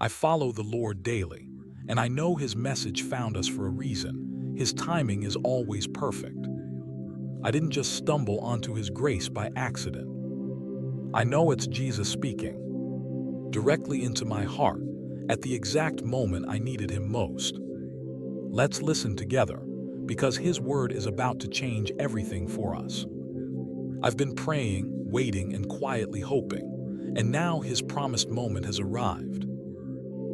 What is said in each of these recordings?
I follow the Lord daily, and I know His message found us for a reason. His timing is always perfect. I didn't just stumble onto His grace by accident. I know it's Jesus speaking, directly into my heart, at the exact moment I needed Him most. Let's listen together, because His word is about to change everything for us. I've been praying, waiting, and quietly hoping, and now His promised moment has arrived.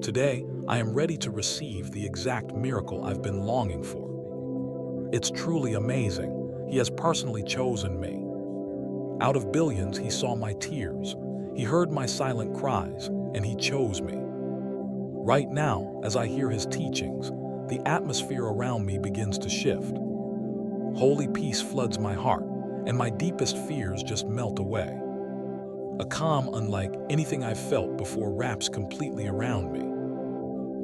Today, I am ready to receive the exact miracle I've been longing for. It's truly amazing. He has personally chosen me. Out of billions, He saw my tears. He heard my silent cries, and He chose me. Right now, as I hear His teachings, the atmosphere around me begins to shift. Holy peace floods my heart, and my deepest fears just melt away. A calm unlike anything I've felt before wraps completely around me.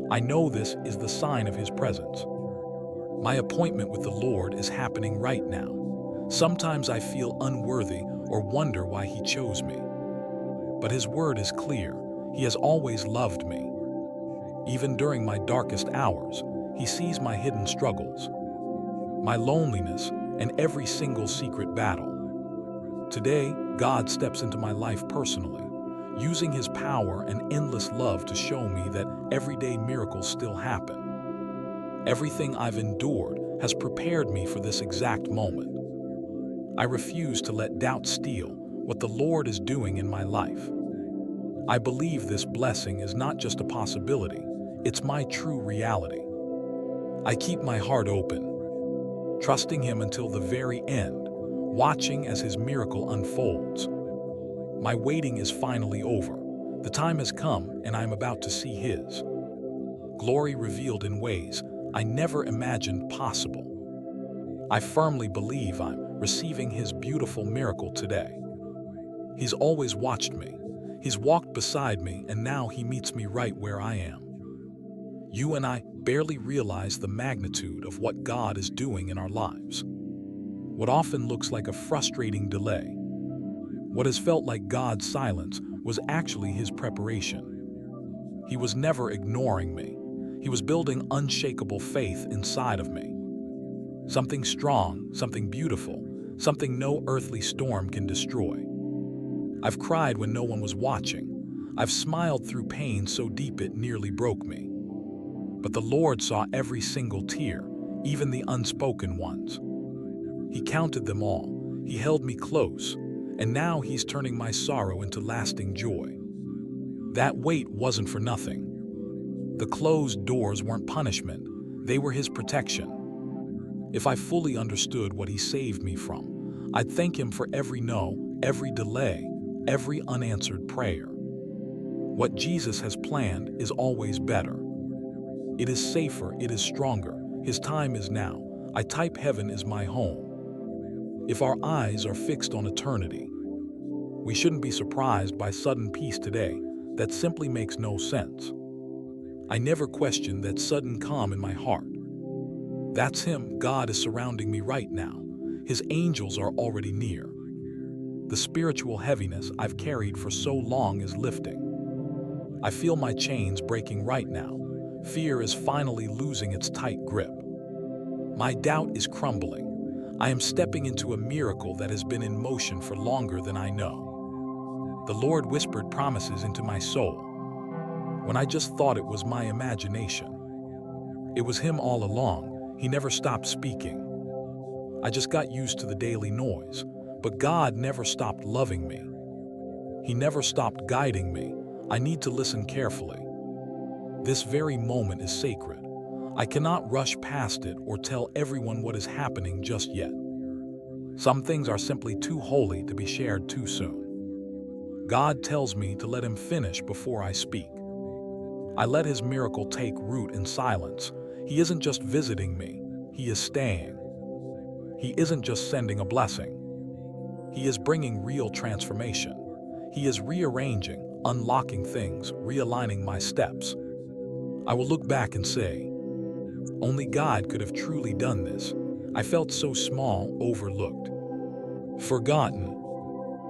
I know this is the sign of His presence. My appointment with the Lord is happening right now. Sometimes I feel unworthy or wonder why He chose me. But His word is clear. He has always loved me. Even during my darkest hours, He sees my hidden struggles, my loneliness, and every single secret battle. Today, God steps into my life personally, using His power and endless love to show me that everyday miracles still happen. Everything I've endured has prepared me for this exact moment. I refuse to let doubt steal what the Lord is doing in my life. I believe this blessing is not just a possibility, it's my true reality. I keep my heart open, trusting Him until the very end, watching as His miracle unfolds. My waiting is finally over. The time has come, and I am about to see His glory revealed in ways I never imagined possible. I firmly believe I'm receiving His beautiful miracle today. He's always watched me. He's walked beside me, and now He meets me right where I am. You and I barely realize the magnitude of what God is doing in our lives. What often looks like a frustrating delay, what has felt like God's silence, was actually His preparation. He was never ignoring me. He was building unshakable faith inside of me. Something strong, something beautiful, something no earthly storm can destroy. I've cried when no one was watching. I've smiled through pain so deep it nearly broke me. But the Lord saw every single tear, even the unspoken ones. He counted them all. He held me close, and now He's turning my sorrow into lasting joy. That wait wasn't for nothing. The closed doors weren't punishment, they were His protection. If I fully understood what He saved me from, I'd thank Him for every no, every delay, every unanswered prayer. What Jesus has planned is always better. It is safer, it is stronger. His time is now. I type heaven is my home. If our eyes are fixed on eternity, we shouldn't be surprised by sudden peace today. That simply makes no sense. I never questioned that sudden calm in my heart. That's Him. God is surrounding me right now. His angels are already near. The spiritual heaviness I've carried for so long is lifting. I feel my chains breaking right now. Fear is finally losing its tight grip. My doubt is crumbling. I am stepping into a miracle that has been in motion for longer than I know. The Lord whispered promises into my soul when I just thought it was my imagination. It was Him all along. He never stopped speaking. I just got used to the daily noise, but God never stopped loving me. He never stopped guiding me. I need to listen carefully. This very moment is sacred. I cannot rush past it or tell everyone what is happening just yet. Some things are simply too holy to be shared too soon. God tells me to let Him finish before I speak. I let His miracle take root in silence. He isn't just visiting me, He is staying. He isn't just sending a blessing. He is bringing real transformation. He is rearranging, unlocking things, realigning my steps. I will look back and say, only God could have truly done this. I felt so small, overlooked, forgotten.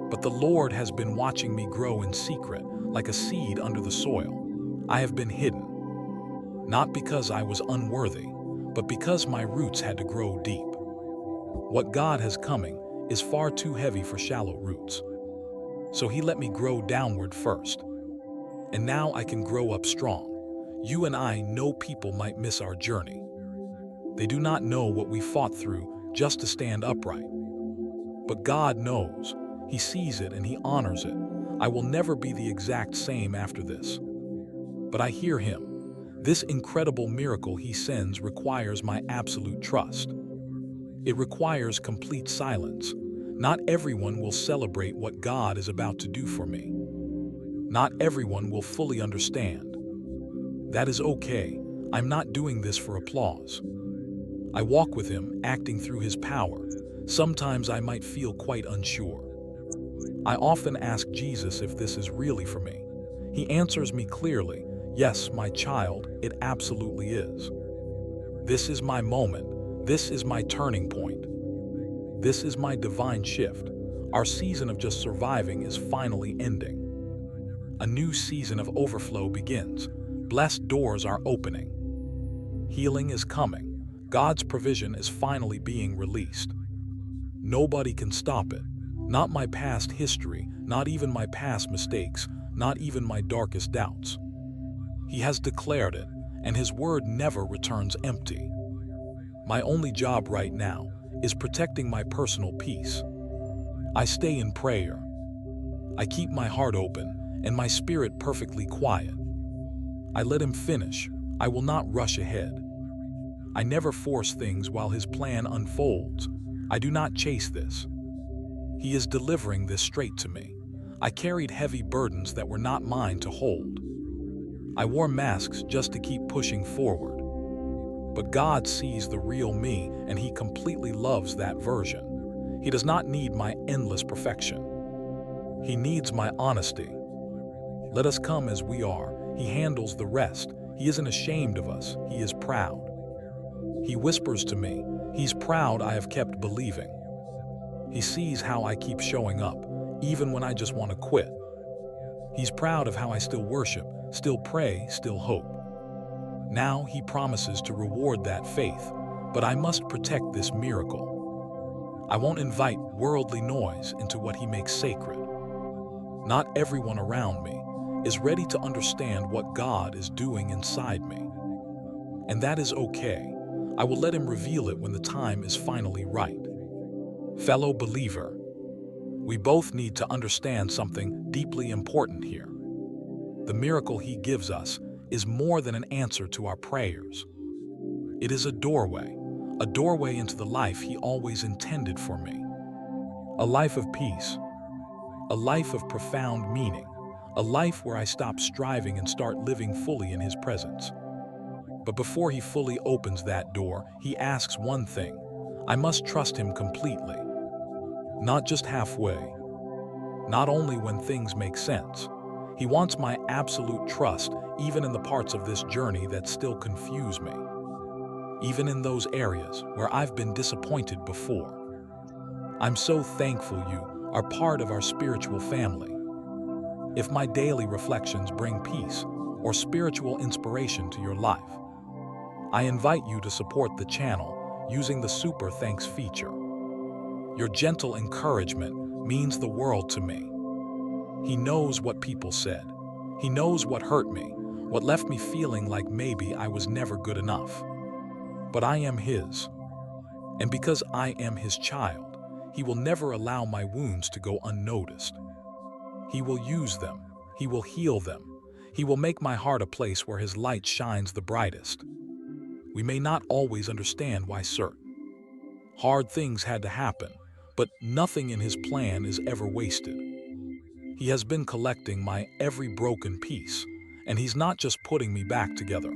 But the Lord has been watching me grow in secret, like a seed under the soil. I have been hidden, not because I was unworthy, but because my roots had to grow deep. What God has coming is far too heavy for shallow roots. So he let me grow downward first. And now I can grow up strong. You and I know people might miss our journey. They do not know what we fought through just to stand upright. But God knows. He sees it and he honors it. I will never be the exact same after this. But I hear him. This incredible miracle he sends requires my absolute trust. It requires complete silence. Not everyone will celebrate what God is about to do for me. Not everyone will fully understand. That is okay. I'm not doing this for applause. I walk with him, acting through his power. Sometimes I might feel quite unsure. I often ask Jesus if this is really for me. He answers me clearly, yes, my child, it absolutely is. This is my moment. This is my turning point. This is my divine shift. Our season of just surviving is finally ending. A new season of overflow begins. Blessed doors are opening. Healing is coming. God's provision is finally being released. Nobody can stop it. Not my past history, not even my past mistakes, not even my darkest doubts. He has declared it, and his word never returns empty. My only job right now is protecting my personal peace. I stay in prayer. I keep my heart open and my spirit perfectly quiet. I let him finish. I will not rush ahead. I never force things while his plan unfolds. I do not chase this. He is delivering this straight to me. I carried heavy burdens that were not mine to hold. I wore masks just to keep pushing forward. But God sees the real me, and he completely loves that version. He does not need my endless perfection. He needs my honesty. Let us come as we are. He handles the rest. He isn't ashamed of us. He is proud. He whispers to me, he's proud I have kept believing. He sees how I keep showing up, even when I just want to quit. He's proud of how I still worship, still pray, still hope. Now he promises to reward that faith, but I must protect this miracle. I won't invite worldly noise into what he makes sacred. Not everyone around me is ready to understand what God is doing inside me. And that is okay. I will let him reveal it when the time is finally right. Fellow believer, we both need to understand something deeply important here. The miracle he gives us is more than an answer to our prayers. It is a doorway into the life he always intended for me. A life of peace, a life of profound meaning, a life where I stop striving and start living fully in his presence. But before he fully opens that door, he asks one thing. I must trust him completely. Not just halfway. Not only when things make sense. He wants my absolute trust, even in the parts of this journey that still confuse me. Even in those areas where I've been disappointed before. I'm so thankful you are part of our spiritual family. If my daily reflections bring peace or spiritual inspiration to your life, I invite you to support the channel using the Super Thanks feature. Your gentle encouragement means the world to me. He knows what people said. He knows what hurt me, what left me feeling like maybe I was never good enough. But I am his. And because I am his child, he will never allow my wounds to go unnoticed. He will use them. He will heal them. He will make my heart a place where his light shines the brightest. We may not always understand why certain hard things had to happen, but nothing in his plan is ever wasted. He has been collecting my every broken piece, and he's not just putting me back together.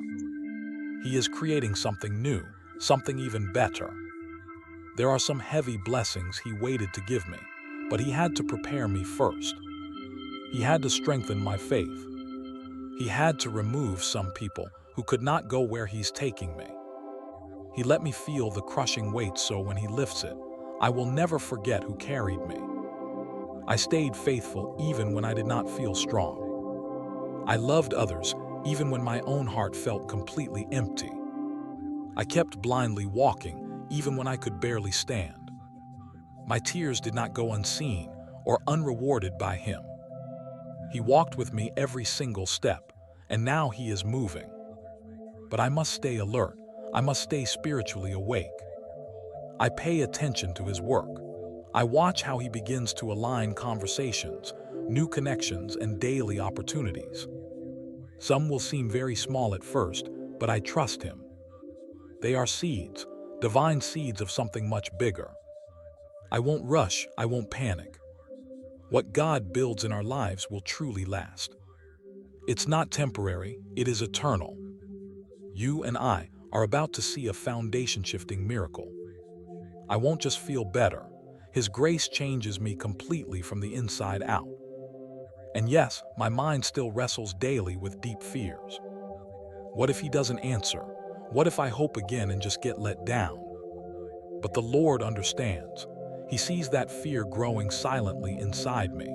He is creating something new, something even better. There are some heavy blessings he waited to give me, but he had to prepare me first. He had to strengthen my faith. He had to remove some people who could not go where he's taking me. He let me feel the crushing weight so when he lifts it, I will never forget who carried me. I stayed faithful even when I did not feel strong. I loved others even when my own heart felt completely empty. I kept blindly walking, even when I could barely stand. My tears did not go unseen or unrewarded by him. He walked with me every single step, and now he is moving. But I must stay alert. I must stay spiritually awake. I pay attention to his work. I watch how he begins to align conversations, new connections, and daily opportunities. Some will seem very small at first, but I trust him. They are seeds, divine seeds of something much bigger. I won't rush, I won't panic. What God builds in our lives will truly last. It's not temporary, it is eternal. You and I are about to see a foundation-shifting miracle. I won't just feel better. His grace changes me completely from the inside out. And yes, my mind still wrestles daily with deep fears. What if he doesn't answer? What if I hope again and just get let down? But the Lord understands. He sees that fear growing silently inside me.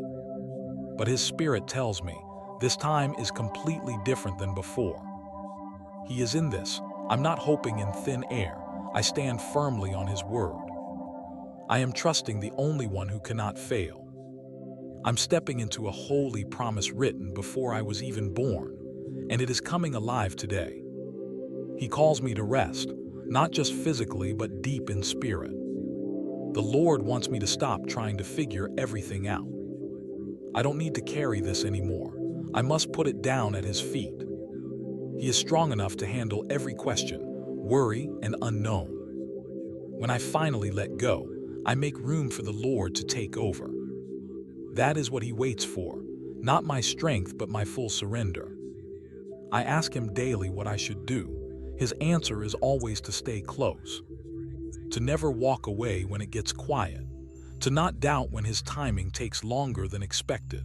But his spirit tells me, this time is completely different than before. He is in this. I'm not hoping in thin air. I stand firmly on his word. I am trusting the only one who cannot fail. I'm stepping into a holy promise written before I was even born, and it is coming alive today. He calls me to rest, not just physically, but deep in spirit. The Lord wants me to stop trying to figure everything out. I don't need to carry this anymore. I must put it down at his feet. He is strong enough to handle every question, worry, and unknown. When I finally let go, I make room for the Lord to take over. That is what he waits for, not my strength, but my full surrender. I ask him daily what I should do. His answer is always to stay close, to never walk away when it gets quiet, to not doubt when his timing takes longer than expected.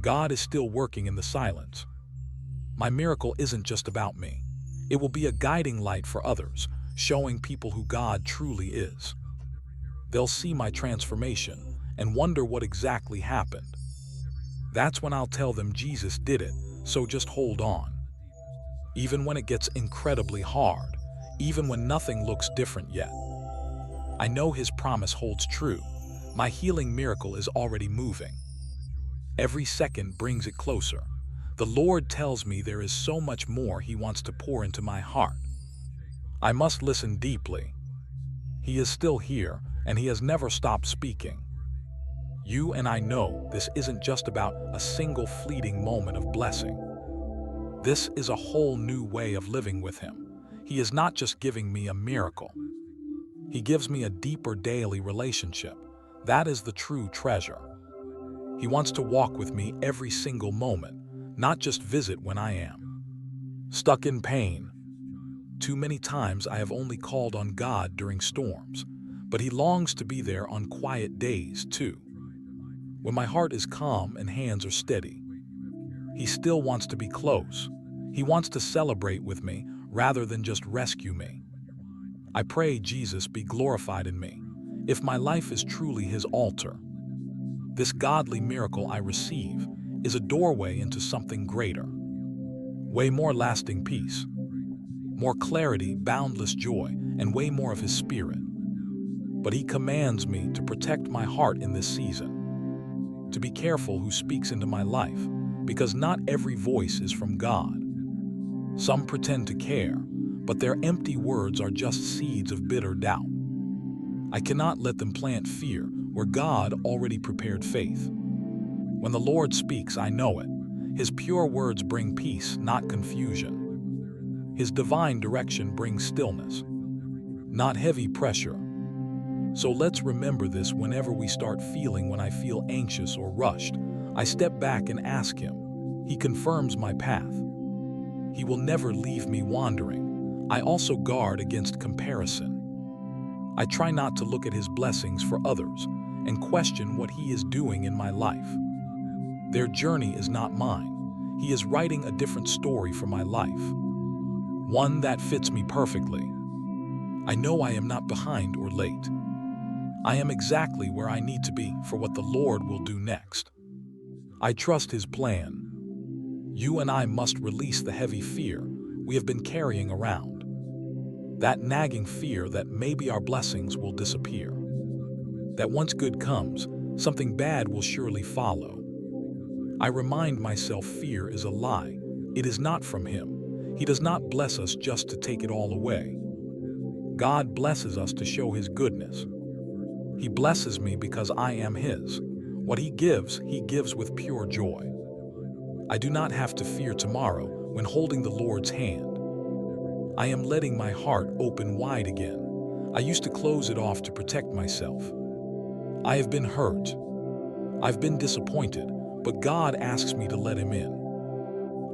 God is still working in the silence. My miracle isn't just about me. It will be a guiding light for others, showing people who God truly is. They'll see my transformation and wonder what exactly happened. That's when I'll tell them Jesus did it, so just hold on. Even when it gets incredibly hard, even when nothing looks different yet, I know his promise holds true. My healing miracle is already moving. Every second brings it closer. The Lord tells me there is so much more he wants to pour into my heart. I must listen deeply. He is still here, and he has never stopped speaking. You and I know this isn't just about a single fleeting moment of blessing. This is a whole new way of living with him. He is not just giving me a miracle. He gives me a deeper daily relationship. That is the true treasure. He wants to walk with me every single moment, not just visit when I am stuck in pain. Too many times I have only called on God during storms, but he longs to be there on quiet days too. When my heart is calm and hands are steady, he still wants to be close. He wants to celebrate with me rather than just rescue me. I pray Jesus be glorified in me, if my life is truly his altar. This godly miracle I receive is a doorway into something greater. Way more lasting peace, more clarity, boundless joy, and way more of his spirit. But he commands me to protect my heart in this season, to be careful who speaks into my life, because not every voice is from God. Some pretend to care, but their empty words are just seeds of bitter doubt. I cannot let them plant fear where God already prepared faith. When the Lord speaks, I know it. His pure words bring peace, not confusion. His divine direction brings stillness, not heavy pressure. So let's remember this whenever we start feeling when I feel anxious or rushed. I step back and ask him. He confirms my path. He will never leave me wandering. I also guard against comparison. I try not to look at his blessings for others and question what he is doing in my life. Their journey is not mine. He is writing a different story for my life, one that fits me perfectly. I know I am not behind or late. I am exactly where I need to be for what the Lord will do next. I trust his plan. You and I must release the heavy fear we have been carrying around. That nagging fear that maybe our blessings will disappear. That once good comes, something bad will surely follow. I remind myself fear is a lie. It is not from Him. He does not bless us just to take it all away. God blesses us to show His goodness. He blesses me because I am His. What He gives with pure joy. I do not have to fear tomorrow when holding the Lord's hand. I am letting my heart open wide again. I used to close it off to protect myself. I have been hurt. I've been disappointed, but God asks me to let Him in.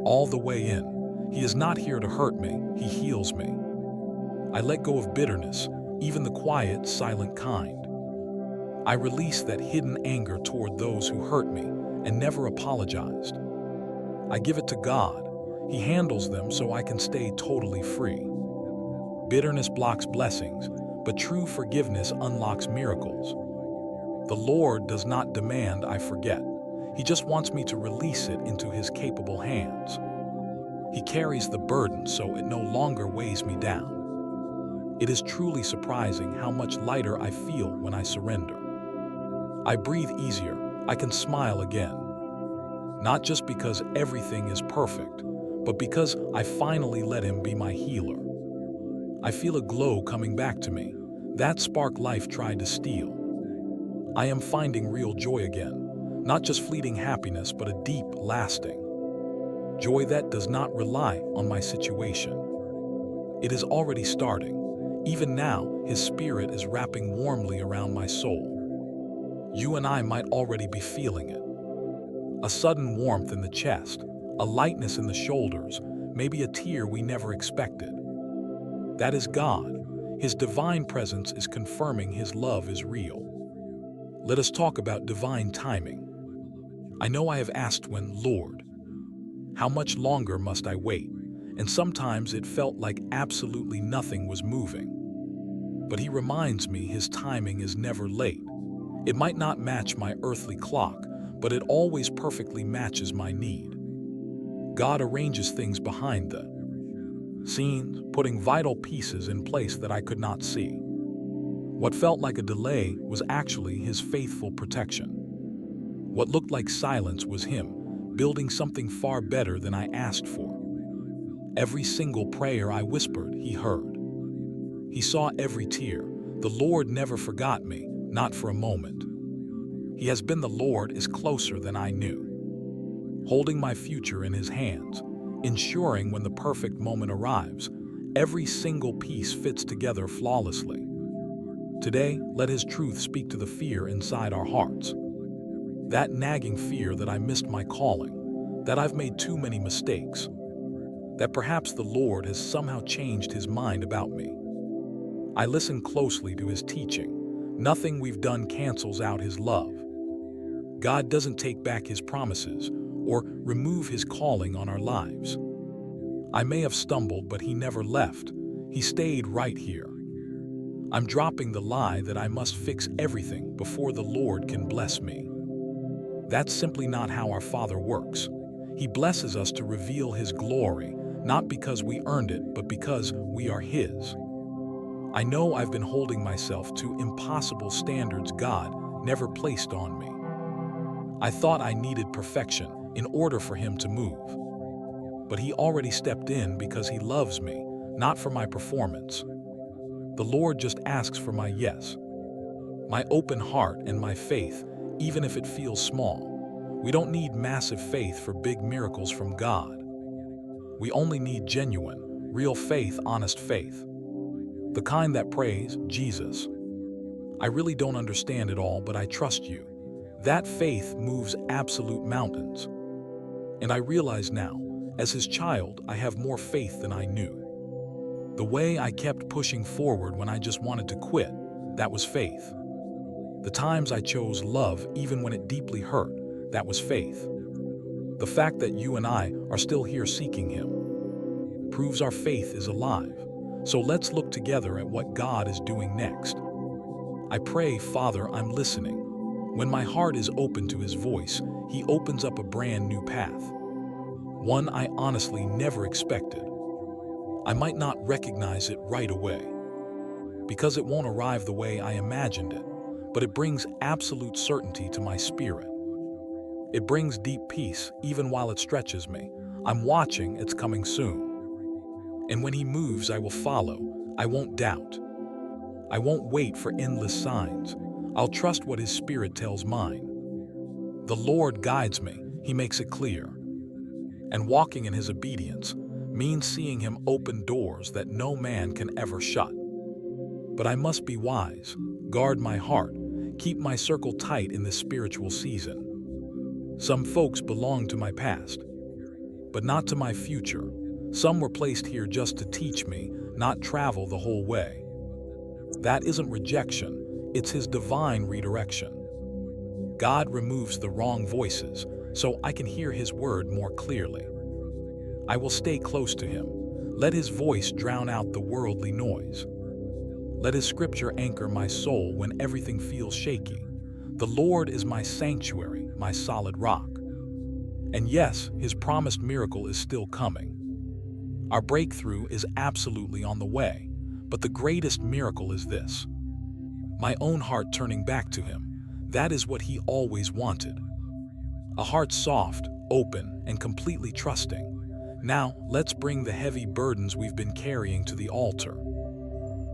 All the way in. He is not here to hurt me, He heals me. I let go of bitterness, even the quiet, silent kind. I release that hidden anger toward those who hurt me and never apologized. I give it to God. He handles them so I can stay totally free. Bitterness blocks blessings, but true forgiveness unlocks miracles. The Lord does not demand I forget. He just wants me to release it into His capable hands. He carries the burden so it no longer weighs me down. It is truly surprising how much lighter I feel when I surrender. I breathe easier. I can smile again. Not just because everything is perfect, but because I finally let Him be my healer. I feel a glow coming back to me. That spark life tried to steal. I am finding real joy again. Not just fleeting happiness, but a deep, lasting joy that does not rely on my situation. It is already starting. Even now, His Spirit is wrapping warmly around my soul. You and I might already be feeling it. A sudden warmth in the chest, a lightness in the shoulders, maybe a tear we never expected. That is God. His divine presence is confirming His love is real. Let us talk about divine timing. I know I have asked when, Lord, how much longer must I wait? And sometimes it felt like absolutely nothing was moving. But He reminds me His timing is never late. It might not match my earthly clock, but it always perfectly matches my need. God arranges things behind the scenes, putting vital pieces in place that I could not see. What felt like a delay was actually His faithful protection. What looked like silence was Him, building something far better than I asked for. Every single prayer I whispered, He heard. He saw every tear. The Lord never forgot me, not for a moment. He has been the Lord is closer than I knew, holding my future in His hands, ensuring when the perfect moment arrives, every single piece fits together flawlessly. Today, let His truth speak to the fear inside our hearts. That nagging fear that I missed my calling, that I've made too many mistakes, that perhaps the Lord has somehow changed His mind about me. I listen closely to His teaching. Nothing we've done cancels out His love. God doesn't take back His promises or remove His calling on our lives. I may have stumbled, but He never left. He stayed right here. I'm dropping the lie that I must fix everything before the Lord can bless me. That's simply not how our Father works. He blesses us to reveal His glory, not because we earned it, but because we are His. I know I've been holding myself to impossible standards God never placed on me. I thought I needed perfection in order for Him to move. But He already stepped in because He loves me, not for my performance. The Lord just asks for my yes, my open heart and my faith, even if it feels small. We don't need massive faith for big miracles from God. We only need genuine, real faith, honest faith. The kind that prays, Jesus, I really don't understand it all, but I trust you. That faith moves absolute mountains. And I realize now, as His child, I have more faith than I knew. The way I kept pushing forward when I just wanted to quit, that was faith. The times I chose love even when it deeply hurt, that was faith. The fact that you and I are still here seeking Him proves our faith is alive. So let's look together at what God is doing next. I pray, Father, I'm listening. When my heart is open to His voice, He opens up a brand new path. one I honestly never expected. I might not recognize it right away, because it won't arrive the way I imagined it, but it brings absolute certainty to my spirit. It brings deep peace, even while it stretches me. I'm watching, it's coming soon. And when he moves, I will follow. I won't doubt. I won't wait for endless signs. I'll trust what his spirit tells mine. The Lord guides me, he makes it clear. And walking in his obedience means seeing him open doors that no man can ever shut. But I must be wise, guard my heart, keep my circle tight in this spiritual season. Some folks belong to my past, but not to my future. Some were placed here just to teach me, not travel the whole way. That isn't rejection, it's his divine redirection. God removes the wrong voices so I can hear his word more clearly. I will stay close to him. Let his voice drown out the worldly noise. Let his scripture anchor my soul when everything feels shaky. The Lord is my sanctuary, my solid rock. And yes, his promised miracle is still coming. Our breakthrough is absolutely on the way, but the greatest miracle is this: my own heart turning back to him. That is what he always wanted. A heart soft, open, and completely trusting. Now, let's bring the heavy burdens we've been carrying to the altar.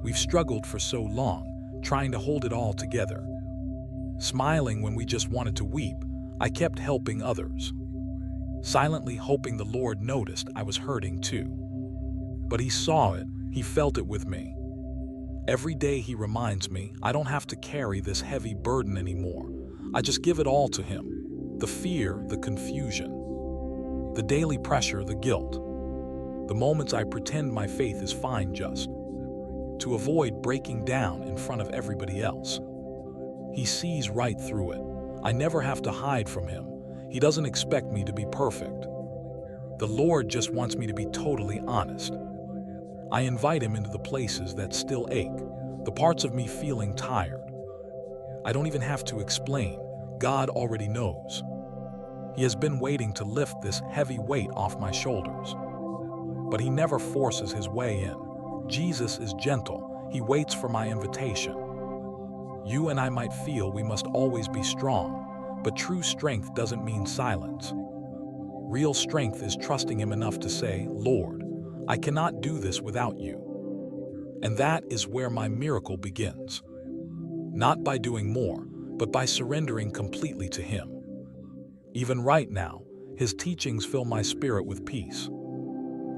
We've struggled for so long, trying to hold it all together. Smiling when we just wanted to weep, I kept helping others. Silently hoping the Lord noticed I was hurting too. But he saw it, he felt it with me. Every day he reminds me I don't have to carry this heavy burden anymore. I just give it all to him. The fear, the confusion, the daily pressure, the guilt. The moments I pretend my faith is fine just to avoid breaking down in front of everybody else. He sees right through it. I never have to hide from him. He doesn't expect me to be perfect. The Lord just wants me to be totally honest. I invite him into the places that still ache, the parts of me feeling tired. I don't even have to explain. God already knows. He has been waiting to lift this heavy weight off my shoulders. But he never forces his way in. Jesus is gentle. He waits for my invitation. You and I might feel we must always be strong, but true strength doesn't mean silence. Real strength is trusting him enough to say, Lord, I cannot do this without you. And that is where my miracle begins. Not by doing more, but by surrendering completely to him. Even right now, his teachings fill my spirit with peace.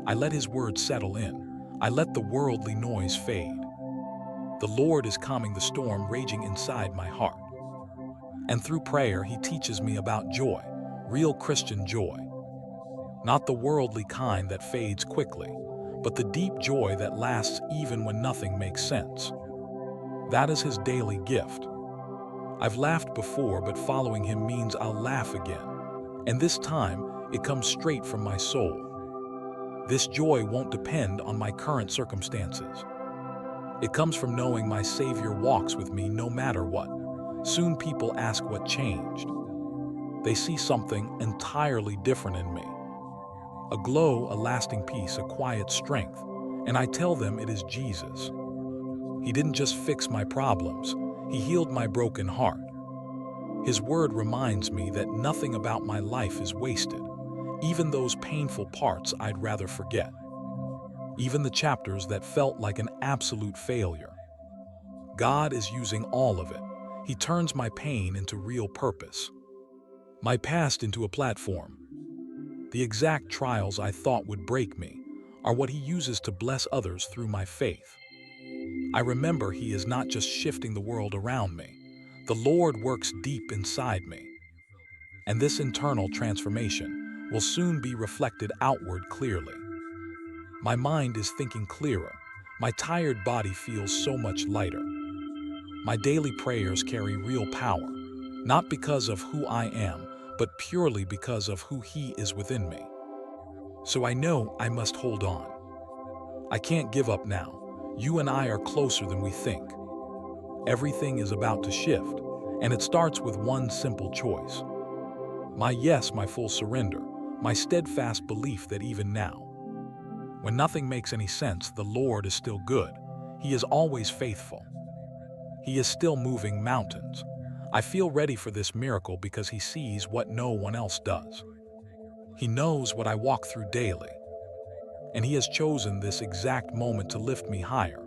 I let his word settle in. I let the worldly noise fade. The Lord is calming the storm raging inside my heart. And through prayer, he teaches me about joy, real Christian joy. Not the worldly kind that fades quickly, but the deep joy that lasts even when nothing makes sense. That is his daily gift. I've laughed before, but following him means I'll laugh again. And this time, it comes straight from my soul. This joy won't depend on my current circumstances. It comes from knowing my Savior walks with me no matter what. Soon people ask what changed. They see something entirely different in me. A glow, a lasting peace, a quiet strength. And I tell them it is Jesus. He didn't just fix my problems, he healed my broken heart. His word reminds me that nothing about my life is wasted, even those painful parts I'd rather forget. Even the chapters that felt like an absolute failure. God is using all of it. He turns my pain into real purpose. My past into a platform. The exact trials I thought would break me are what he uses to bless others through my faith. I remember he is not just shifting the world around me. The Lord works deep inside me. And this internal transformation will soon be reflected outward clearly. My mind is thinking clearer. My tired body feels so much lighter. My daily prayers carry real power, not because of who I am, but purely because of who he is within me. So I know I must hold on. I can't give up now. You and I are closer than we think. Everything is about to shift, and it starts with one simple choice. My yes, my full surrender, My steadfast belief that even now, when nothing makes any sense, the Lord is still good. He is always faithful. He is still moving mountains. I feel ready for this miracle because He sees what no one else does. He knows what I walk through daily, and He has chosen this exact moment to lift me higher.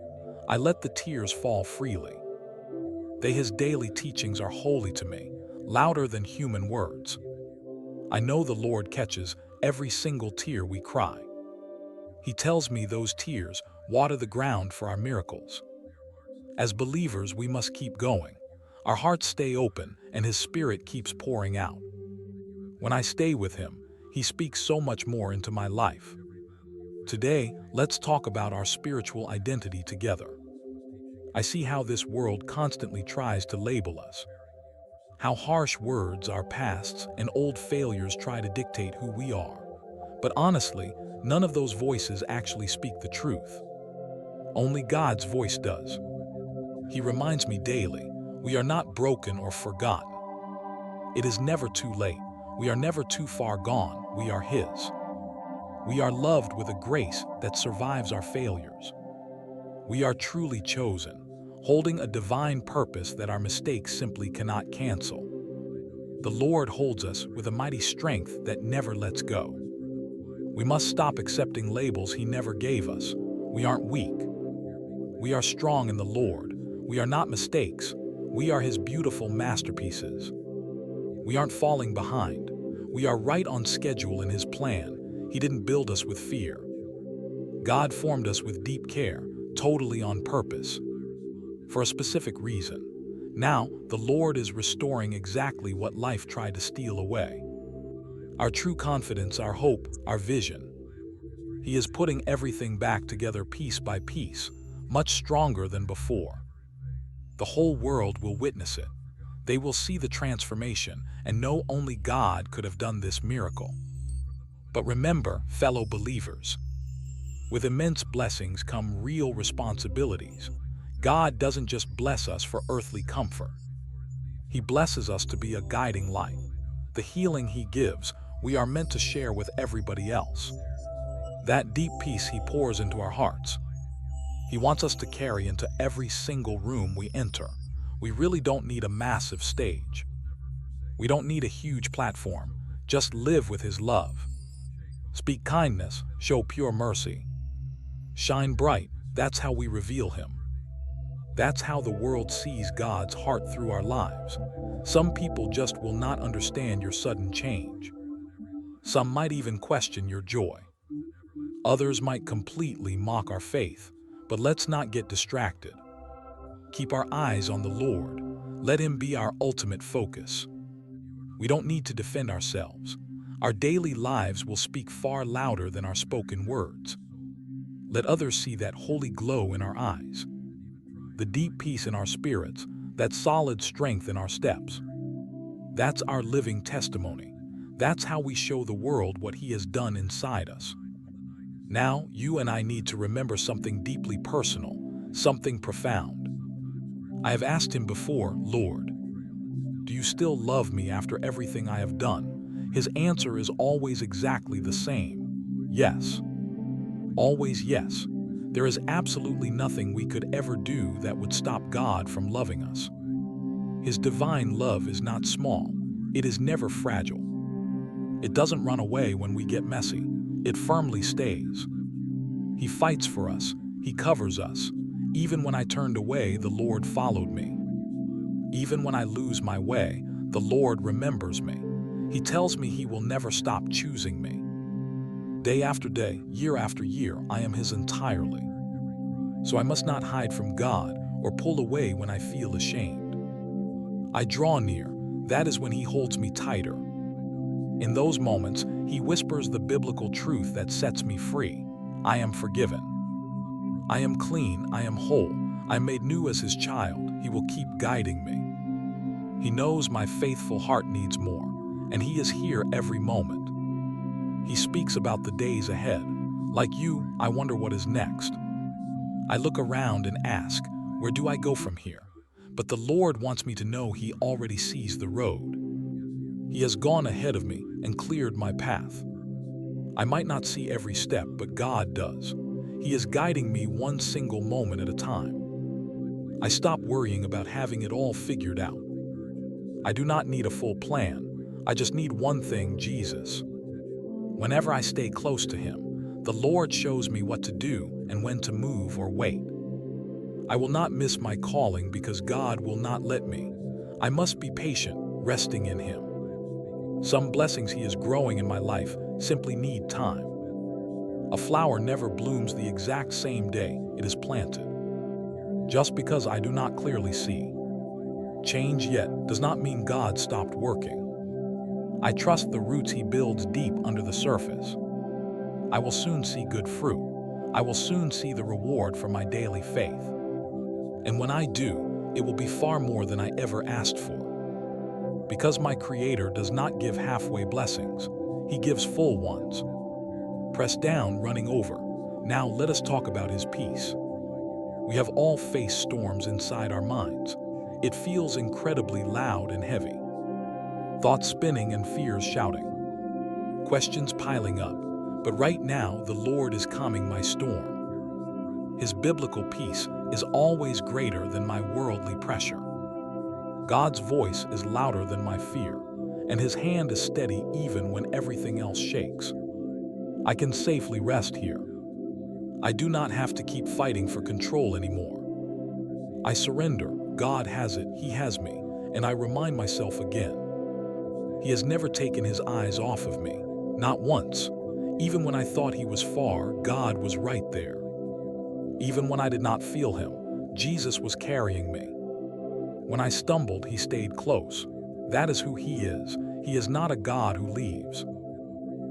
I let the tears fall freely. His daily teachings are holy to me, louder than human words. I know the Lord catches every single tear we cry. He tells me those tears water the ground for our miracles. As believers, we must keep going. Our hearts stay open, and His Spirit keeps pouring out. When I stay with Him, He speaks so much more into my life. Today, let's talk about our spiritual identity together. I see how this world constantly tries to label us. How harsh words, our pasts, and old failures try to dictate who we are. But honestly, none of those voices actually speak the truth. Only God's voice does. He reminds me daily, we are not broken or forgotten. It is never too late. We are never too far gone. We are His. We are loved with a grace that survives our failures. We are truly chosen, holding a divine purpose that our mistakes simply cannot cancel. The Lord holds us with a mighty strength that never lets go. We must stop accepting labels He never gave us. We aren't weak. We are strong in the Lord. We are not mistakes. We are His beautiful masterpieces. We aren't falling behind. We are right on schedule in His plan. He didn't build us with fear. God formed us with deep care, totally on purpose, for a specific reason. Now, the Lord is restoring exactly what life tried to steal away. Our true confidence, our hope, our vision. He is putting everything back together piece by piece, much stronger than before. The whole world will witness it. They will see the transformation and know only God could have done this miracle. But remember, fellow believers, with immense blessings come real responsibilities. God doesn't just bless us for earthly comfort. He blesses us to be a guiding light. The healing He gives, we are meant to share with everybody else. That deep peace He pours into our hearts, He wants us to carry into every single room we enter. We really don't need a massive stage. We don't need a huge platform. Just live with His love. Speak kindness, show pure mercy. Shine bright, that's how we reveal Him. That's how the world sees God's heart through our lives. Some people just will not understand your sudden change. Some might even question your joy. Others might completely mock our faith. But let's not get distracted. Keep our eyes on the Lord. Let Him be our ultimate focus. We don't need to defend ourselves. Our daily lives will speak far louder than our spoken words. Let others see that holy glow in our eyes, the deep peace in our spirits, that solid strength in our steps. That's our living testimony. That's how we show the world what He has done inside us. Now, you and I need to remember something deeply personal, something profound. I have asked Him before, Lord, do you still love me after everything I have done? His answer is always exactly the same. Yes. Always yes. There is absolutely nothing we could ever do that would stop God from loving us. His divine love is not small. It is never fragile. It doesn't run away when we get messy. It firmly stays. He fights for us. He covers us. Even when I turned away, the Lord followed me. Even when I lose my way, the Lord remembers me. He tells me He will never stop choosing me. Day after day, year after year, I am His entirely. So I must not hide from God or pull away when I feel ashamed. I draw near. That is when He holds me tighter. In those moments, He whispers the biblical truth that sets me free. I am forgiven. I am clean. I am whole. I am made new as His child. He will keep guiding me. He knows my faithful heart needs more, and He is here every moment. He speaks about the days ahead. Like you, I wonder what is next. I look around and ask, where do I go from here? But the Lord wants me to know He already sees the road. He has gone ahead of me and cleared my path. I might not see every step, but God does. He is guiding me one single moment at a time. I stop worrying about having it all figured out. I do not need a full plan. I just need one thing, Jesus. Whenever I stay close to Him, the Lord shows me what to do and when to move or wait. I will not miss my calling because God will not let me. I must be patient, resting in Him. Some blessings He is growing in my life simply need time. A flower never blooms the exact same day it is planted. Just because I do not clearly see change yet does not mean God stopped working. I trust the roots He builds deep under the surface. I will soon see good fruit. I will soon see the reward for my daily faith. And when I do, it will be far more than I ever asked for. Because my Creator does not give halfway blessings, He gives full ones. Pressed down, running over. Now let us talk about His peace. We have all faced storms inside our minds. It feels incredibly loud and heavy. Thoughts spinning and fears shouting. Questions piling up. But right now, the Lord is calming my storm. His biblical peace is always greater than my worldly pressure. God's voice is louder than my fear, and His hand is steady even when everything else shakes. I can safely rest here. I do not have to keep fighting for control anymore. I surrender. God has it, He has me, and I remind myself again. He has never taken His eyes off of me, not once. Even when I thought He was far, God was right there. Even when I did not feel Him, Jesus was carrying me. When I stumbled, He stayed close. That is who He is. He is not a God who leaves.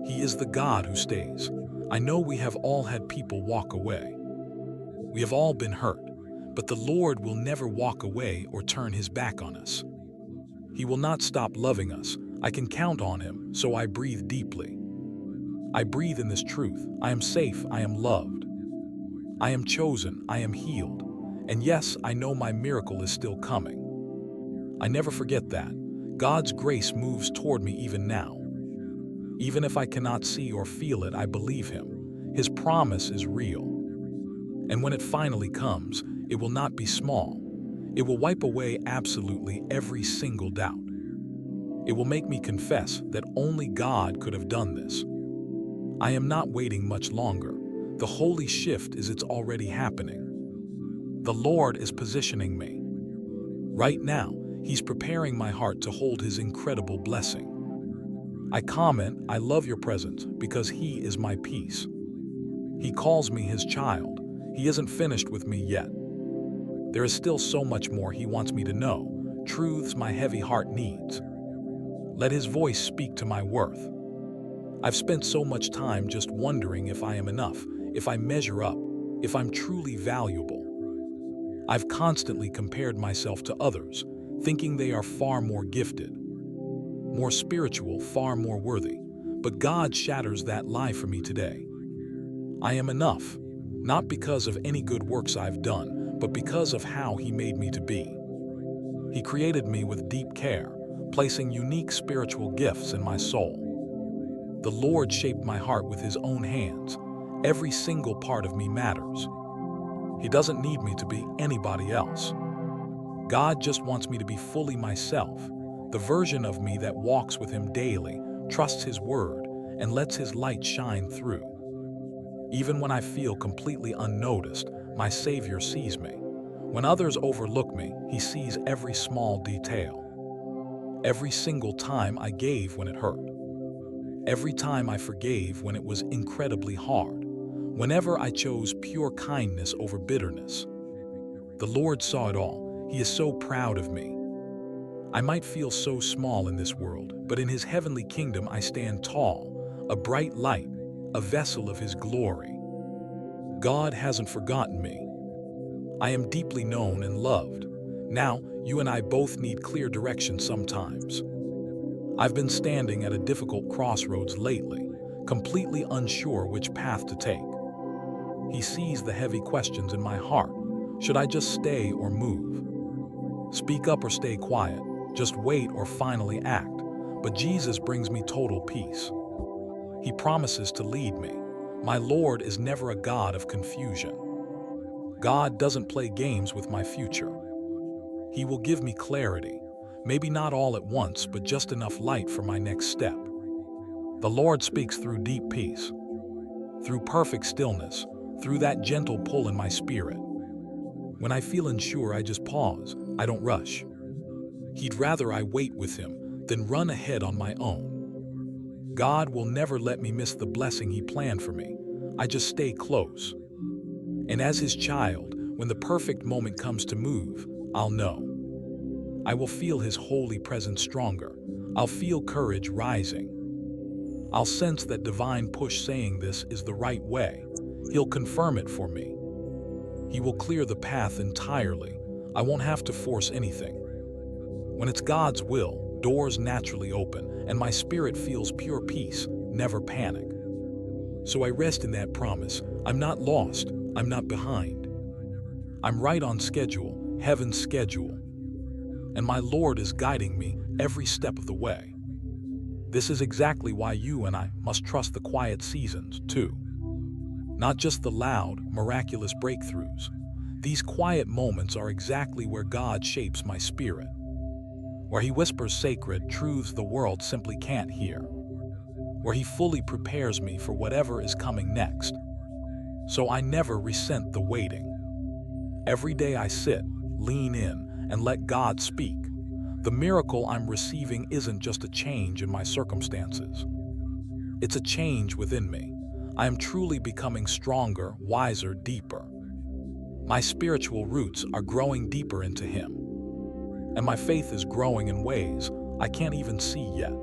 He is the God who stays. I know we have all had people walk away. We have all been hurt, but the Lord will never walk away or turn His back on us. He will not stop loving us. I can count on Him, so I breathe deeply. I breathe in this truth. I am safe. I am loved. I am chosen. I am healed. And yes, I know my miracle is still coming. I never forget that. God's grace moves toward me even now. Even if I cannot see or feel it, I believe Him. His promise is real. And when it finally comes, it will not be small. It will wipe away absolutely every single doubt. It will make me confess that only God could have done this. I am not waiting much longer. The holy shift it's already happening. The Lord is positioning me. Right now, He's preparing my heart to hold His incredible blessing. I comment, I love your presence because He is my peace. He calls me His child. He isn't finished with me yet. There is still so much more He wants me to know, truths my heavy heart needs. Let His voice speak to my worth. I've spent so much time just wondering if I am enough, if I measure up, if I'm truly valuable. I've constantly compared myself to others, thinking they are far more gifted, more spiritual, far more worthy. But God shatters that lie for me today. I am enough, not because of any good works I've done, but because of how He made me to be. He created me with deep care, placing unique spiritual gifts in my soul. The Lord shaped my heart with His own hands. Every single part of me matters. He doesn't need me to be anybody else. God just wants me to be fully myself, the version of me that walks with Him daily, trusts His word, and lets His light shine through. Even when I feel completely unnoticed, my Savior sees me. When others overlook me, He sees every small detail. Every single time I gave when it hurt. Every time I forgave when it was incredibly hard. Whenever I chose pure kindness over bitterness. The Lord saw it all. He is so proud of me. I might feel so small in this world, but in His heavenly kingdom I stand tall, a bright light, a vessel of His glory. God hasn't forgotten me. I am deeply known and loved. Now, you and I both need clear direction sometimes. I've been standing at a difficult crossroads lately, completely unsure which path to take. He sees the heavy questions in my heart. Should I just stay or move? Speak up or stay quiet? Just wait or finally act? But Jesus brings me total peace. He promises to lead me. My Lord is never a God of confusion. God doesn't play games with my future. He will give me clarity, maybe not all at once, but just enough light for my next step. The Lord speaks through deep peace, through perfect stillness, through that gentle pull in my spirit. When I feel unsure, I just pause. I don't rush. He'd rather I wait with him than run ahead on my own. God will never let me miss the blessing he planned for me. I just stay close. And as his child, when the perfect moment comes to move, I'll know. I will feel his holy presence stronger. I'll feel courage rising. I'll sense that divine push saying this is the right way. He'll confirm it for me. He will clear the path entirely. I won't have to force anything. When it's God's will, doors naturally open, and my spirit feels pure peace, never panic. So I rest in that promise. I'm not lost. I'm not behind. I'm right on schedule, heaven's schedule. And my Lord is guiding me every step of the way. This is exactly why you and I must trust the quiet seasons, too. Not just the loud, miraculous breakthroughs. These quiet moments are exactly where God shapes my spirit, where he whispers sacred truths the world simply can't hear, where he fully prepares me for whatever is coming next. So I never resent the waiting. Every day I sit, lean in, and let God speak. The miracle I'm receiving isn't just a change in my circumstances. It's a change within me. I am truly becoming stronger, wiser, deeper. My spiritual roots are growing deeper into him. And my faith is growing in ways I can't even see yet.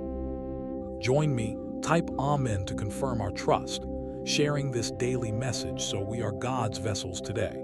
Join me, type Amen to confirm our trust, sharing this daily message so we are God's vessels today.